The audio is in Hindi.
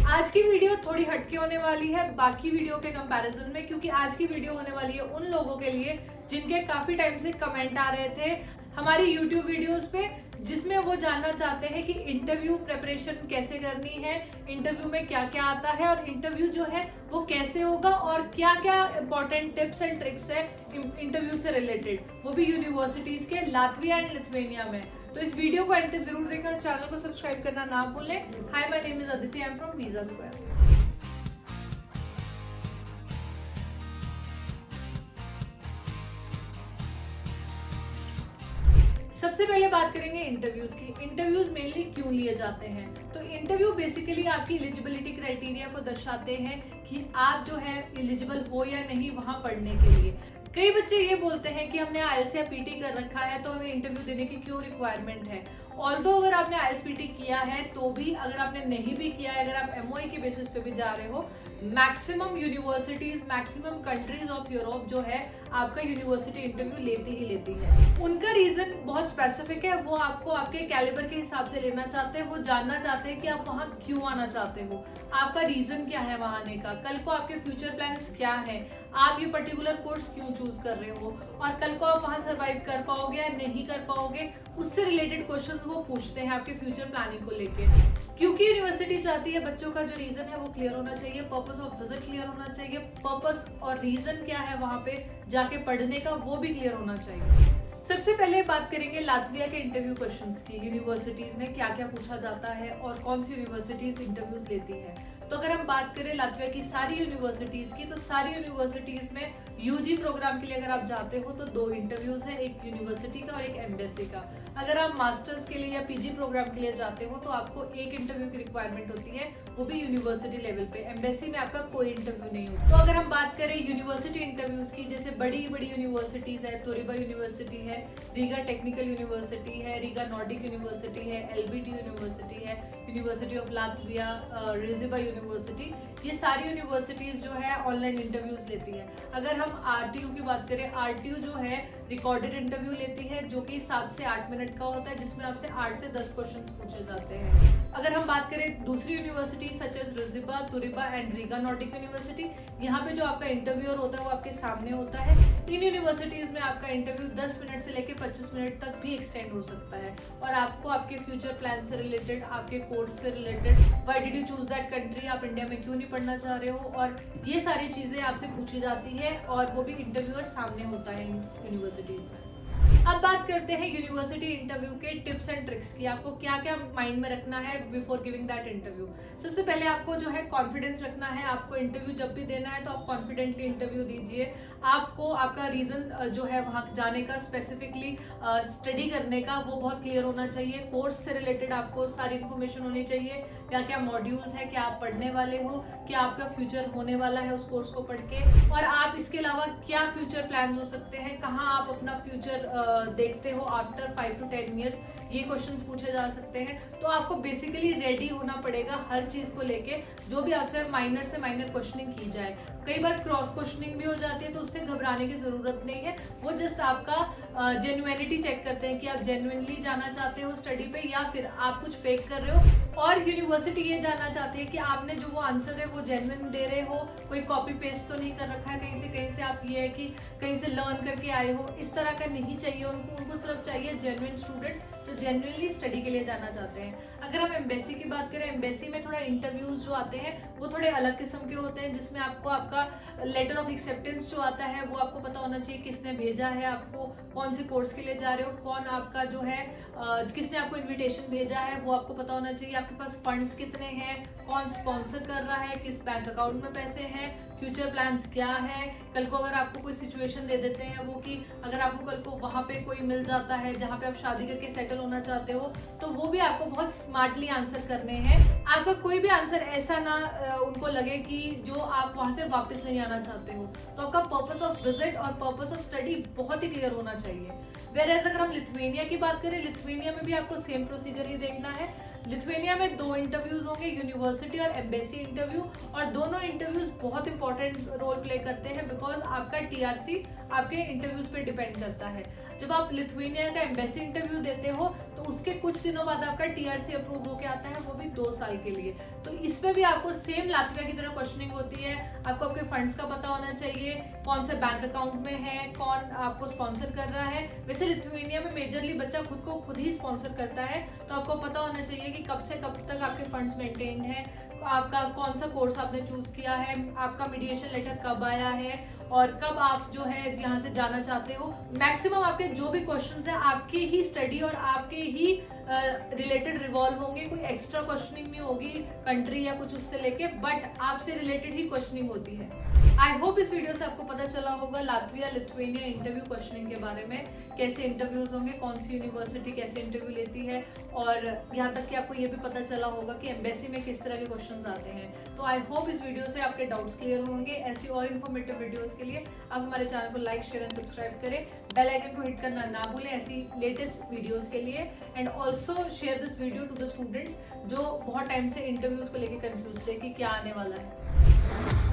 आज की वीडियो थोड़ी हटके होने वाली है बाकी वीडियो के कंपैरिजन में, क्योंकि आज की वीडियो होने वाली है उन लोगों के लिए जिनके काफी टाइम से कमेंट आ रहे थे हमारी YouTube वीडियोस पे, जिसमें वो जानना चाहते हैं कि इंटरव्यू प्रिपरेशन कैसे करनी है, इंटरव्यू में क्या क्या आता है और इंटरव्यू जो है वो कैसे होगा और क्या क्या इंपॉर्टेंट टिप्स एंड ट्रिक्स है इंटरव्यू से रिलेटेड, वो भी यूनिवर्सिटीज के लातविया एंड लिथुआनिया में। तो इस वीडियो को एंड तक जरूर देखें और चैनल को सब्सक्राइब करना ना भूलें। Hi, my name is Aditi, I am from Visa Square. सबसे पहले बात करेंगे इंटरव्यूज की। इंटरव्यूज मेनली क्यों लिए जाते हैं? तो इंटरव्यू बेसिकली आपकी एलिजिबिलिटी क्राइटेरिया को दर्शाते हैं कि आप जो है एलिजिबल हो या नहीं वहां पढ़ने के लिए। कई बच्चे ये बोलते हैं कि हमने आईएलटीएस या पीटी कर रखा है तो हमें इंटरव्यू देने की क्यों रिक्वायरमेंट है। ऑल्दो अगर आपने आईएलटीएस पीटी किया है तो भी, अगर आपने नहीं भी किया है, अगर आप एमओई के बेसिस पे भी जा रहे हो, maximum universities, maximum countries of Europe जो है आपका यूनिवर्सिटी इंटरव्यू लेती ही लेती है। उनका रीजन बहुत स्पेसिफिक है, वो आपको आपके कैलिबर के हिसाब से लेना चाहते हैं, वो जानना चाहते हैं कि आप वहाँ क्यों आना चाहते हो, आपका रीजन क्या है वहाँ आने का, कल को आपके फ्यूचर प्लान्स क्या है, आप ये पर्टिकुलर कोर्स क्यों चूज कर रहे हो और कल को आप वहाँ सर्वाइव कर पाओगे या नहीं कर पाओगे, उससे रिलेटेड क्वेश्चंस वो पूछते हैं आपके फ्यूचर प्लानिंग को लेके। क्योंकि यूनिवर्सिटी चाहती है बच्चों का जो रीजन है वो क्लियर होना चाहिए, पर्पस ऑफ विजिट क्लियर होना चाहिए, पर्पस और रीजन क्या है वहाँ पे जाके पढ़ने का वो भी क्लियर होना चाहिए। सबसे पहले बात करेंगे लातविया के इंटरव्यू क्वेश्चंस की। यूनिवर्सिटीज में क्या क्या पूछा जाता है और कौन सी यूनिवर्सिटीज इंटरव्यूज लेती है। तो अगर हम बात करें लातविया की सारी यूनिवर्सिटीज की, तो सारी यूनिवर्सिटीज में यूजी प्रोग्राम के लिए अगर आप जाते हो तो 2 इंटरव्यूज है, एक यूनिवर्सिटी का और एक एम्बेसी का। अगर आप मास्टर्स के लिए या पीजी प्रोग्राम के लिए जाते हो तो आपको एक इंटरव्यू की रिक्वायरमेंट होती है, वो भी यूनिवर्सिटी लेवल पे। एम्बेसी में आपका कोई इंटरव्यू नहीं होता। तो अगर हम बात करें यूनिवर्सिटी इंटरव्यूज की, जैसे बड़ी बड़ी यूनिवर्सिटीज है, तोरिबा यूनिवर्सिटी है, रीगा टेक्निकल यूनिवर्सिटी है, रीगा नॉर्डिक यूनिवर्सिटी है, एलबीटी यूनिवर्सिटी है, यूनिवर्सिटी ऑफ लातविया, रिजिबा यूनिवर्सिटी, ये सारी यूनिवर्सिटीज जो है ऑनलाइन इंटरव्यूज लेती है। अगर हम आरटीयू की बात करें, आरटीयू जो है रिकॉर्डेड इंटरव्यू लेती है, जो कि 7 से 8 मिनट का होता है, जिसमें आपसे 8 से 10 क्वेश्चंस पूछे जाते हैं। अगर हम बात करें दूसरी university such as RISEBA, Turiba and Riga Nordic University, यहाँ पे जो आपका इंटरव्यूअर होता है वो आपके सामने होता है। इन यूनिवर्सिटीज में आपका इंटरव्यू 10 मिनट से लेकर 25 मिनट तक भी एक्सटेंड हो सकता है और आपको आपके फ्यूचर प्लान से रिलेटेड, आपके कोर्स से related, why did you choose that country, आप इंडिया में क्यों नहीं पढ़ना चाह रहे हो, और ये सारी चीजें आपसे पूछी जाती है और वो भी इंटरव्यूअर सामने होता है इन यूनिवर्सिटीज में। अब बात करते हैं यूनिवर्सिटी इंटरव्यू के टिप्स एंड ट्रिक्स की। आपको क्या क्या माइंड में रखना है बिफोर गिविंग दैट इंटरव्यू। सबसे पहले आपको जो है कॉन्फिडेंस रखना है। आपको इंटरव्यू जब भी देना है तो आप कॉन्फिडेंटली इंटरव्यू दीजिए। आपको आपका रीजन जो है वहाँ जाने का, स्पेसिफिकली स्टडी करने का, वो बहुत क्लियर होना चाहिए। कोर्स से रिलेटेड आपको सारी इन्फॉर्मेशन होनी चाहिए, क्या क्या मॉड्यूल्स है, क्या आप पढ़ने वाले हो, क्या आपका फ्यूचर होने वाला है उस कोर्स को पढ़ के, और आप इसके अलावा क्या फ्यूचर प्लान्स हो सकते हैं, कहाँ आप अपना फ्यूचर देखते हो आफ्टर 5 to 10 ईयर्स, ये क्वेश्चंस पूछे जा सकते हैं। तो आपको बेसिकली रेडी होना पड़ेगा हर चीज को लेके, जो भी आपसे माइनर से माइनर क्वेश्चनिंग की जाए। कई बार क्रॉस क्वेश्चनिंग भी हो जाती है तो उससे घबराने की जरूरत नहीं है, वो जस्ट आपका जेन्युइनिटी चेक करते हैं कि आप जेन्युइनली जाना चाहते हो स्टडी पे या फिर आप कुछ फेक कर रहे हो। और यूनिवर्सिटी ये जानना चाहती है कि आपने जो वो आंसर है वो जेन्युइन दे रहे हो, कोई कॉपी पेस्ट तो नहीं कर रखा है कहीं से आप ये है कि कहीं से लर्न करके आए हो, इस तरह का नहीं चाहिए उनको सिर्फ चाहिए जेन्युइन स्टूडेंट्स जो जेन्युइनली स्टडी के लिए जाना चाहते हैं। अगर हम एम्बेसी की बात करें, एम्बेसी में थोड़ा इंटरव्यूज जो आते हैं वो थोड़े अलग किस्म के होते हैं, जिसमें आपको आपका लेटर ऑफ एक्सेप्टेंस जो आता है वो आपको पता होना चाहिए, किसने भेजा है आपको, कौन से कोर्स के लिए जा रहे हो, कौन आपका जो है किसने आपको इन्विटेशन भेजा है वो आपको पता होना चाहिए, आपके पास फंड्स कितने हैं, कौन स्पॉन्सर कर रहा है, किस बैंक अकाउंट में पैसे हैं, फ्यूचर प्लान्स क्या है। कल को अगर आपको कोई सिचुएशन दे देते हैं वो कि अगर आपको कल को वहाँ पे कोई मिल जाता है जहाँ पे आप शादी करके सेटल होना चाहते हो, तो वो भी आपको बहुत स्मार्टली आंसर करने हैं। आपका कोई भी आंसर ऐसा ना उनको लगे कि जो आप वहाँ से वापस नहीं आना चाहते हो। तो आपका पर्पस ऑफ विजिट और पर्पस ऑफ स्टडी बहुत ही क्लियर होना चाहिए। वेयर अगर हम लिथुआनिया की बात करें, लिथुआनिया में भी आपको सेम प्रोसीजर ही देखना है। लिथुआनिया में 2 इंटरव्यूज होंगे, यूनिवर्सिटी और एम्बेसी इंटरव्यू, और दोनों इंटरव्यूज बहुत इंपॉर्टेंट रोल प्ले करते हैं बिकॉज आपका टीआरसी आपके इंटरव्यूज पे डिपेंड करता है। जब आप लिथुआनिया का एम्बेसी इंटरव्यू देते हो तो उसके कुछ दिनों बाद आपका TRC अप्रूव होके आता है, वो भी 2 साल के लिए। तो इसमें भी आपको सेम लातविया की तरह क्वेश्चनिंग होती है। आपको आपके फंड्स का पता होना चाहिए, कौन से बैंक अकाउंट में है, कौन आपको स्पॉन्सर कर रहा है। वैसे लिथुएनिया में मेजरली बच्चा खुद ही स्पॉन्सर करता है, तो आपको पता होना चाहिए कि कब से कब तक आपके फंड्स मेंटेन है, आपका कौन सा कोर्स आपने चूज किया है, आपका मीडिएशन लेटर कब आया है और कब आप जो है यहाँ से जाना चाहते हो। मैक्सिमम आपके जो भी क्वेश्चंस हैं आपके ही स्टडी और आपके ही रिलेटेड रिवॉल्व होंगे, कोई एक्स्ट्रा क्वेश्चनिंग नहीं होगी कंट्री या कुछ उससे लेके, बट आपसे रिलेटेड ही क्वेश्चनिंग होती है। आई होप इस वीडियो से आपको पता चला होगा लातविया लिथुएनिया इंटरव्यू क्वेश्चनिंग के बारे में, कैसे इंटरव्यूज होंगे, कौन सी यूनिवर्सिटी कैसे इंटरव्यू लेती है, और यहाँ तक कि आपको ये भी पता चला होगा कि एम्बेसी में किस तरह के क्वेश्चंस आते हैं। तो आई होप इस वीडियो से आपके डाउट्स क्लियर होंगे। ऐसी और इन्फॉर्मेटिव वीडियोस के लिए आप हमारे चैनल को लाइक, शेयर एंड सब्सक्राइब करें, बेल आइकन को हिट करना ना भूलें ऐसी लेटेस्ट वीडियोस के लिए। And also share this video to the students जो बहुत टाइम से इंटरव्यूज को लेकर कंफ्यूज थे कि क्या आने वाला है।